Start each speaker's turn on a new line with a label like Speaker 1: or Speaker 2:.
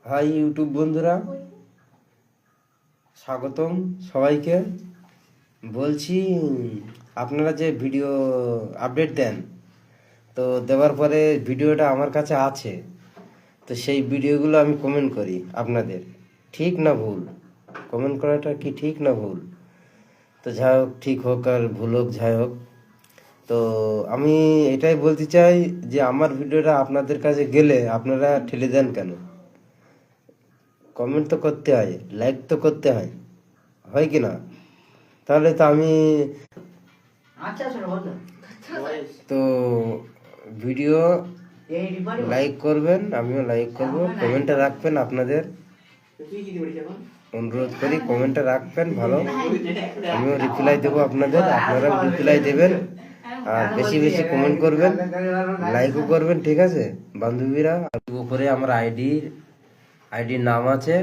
Speaker 1: High YouTube বন্ধুরা, স্বাগতম সবাইকে। বলছি, আপনারা যে ভিডিও আপডেট দেন, তো দেওয়ার পরে ভিডিওটা আমার কাছে আছে, তো সেই ভিডিওগুলো আমি কমেন্ট করি আপনাদের। ঠিক না ভুল? কমেন্ট করাটা কি ঠিক না ভুল? তো যাই হোক, ঠিক হোক আর ভুল হোক, যাই হোক, তো আমি এটাই বলতে চাই যে আমার ভিডিওটা আপনাদের কাছে গেলে আপনারা ঠেলে দেন কেন? কমেন্ট তো করতে হয়, লাইক তো করতে হয়, হয় কি না? তাহলে তো আমি তো ভিডিও লাইক করবেন, আমিও লাইক করব, কমেন্টে রাখবেন, আপনাদের অনুরোধ করি কমেন্টে রাখবেন ভালো, আমিও রিপ্লাই দেবো আপনাদের, আপনারাও রিপ্লাই দেবেন। আর বেশি বেশি কমেন্ট করবেন, লাইকও করবেন, ঠিক আছে বান্ধবীরা? উপরে আমার আইডির নাম আছে,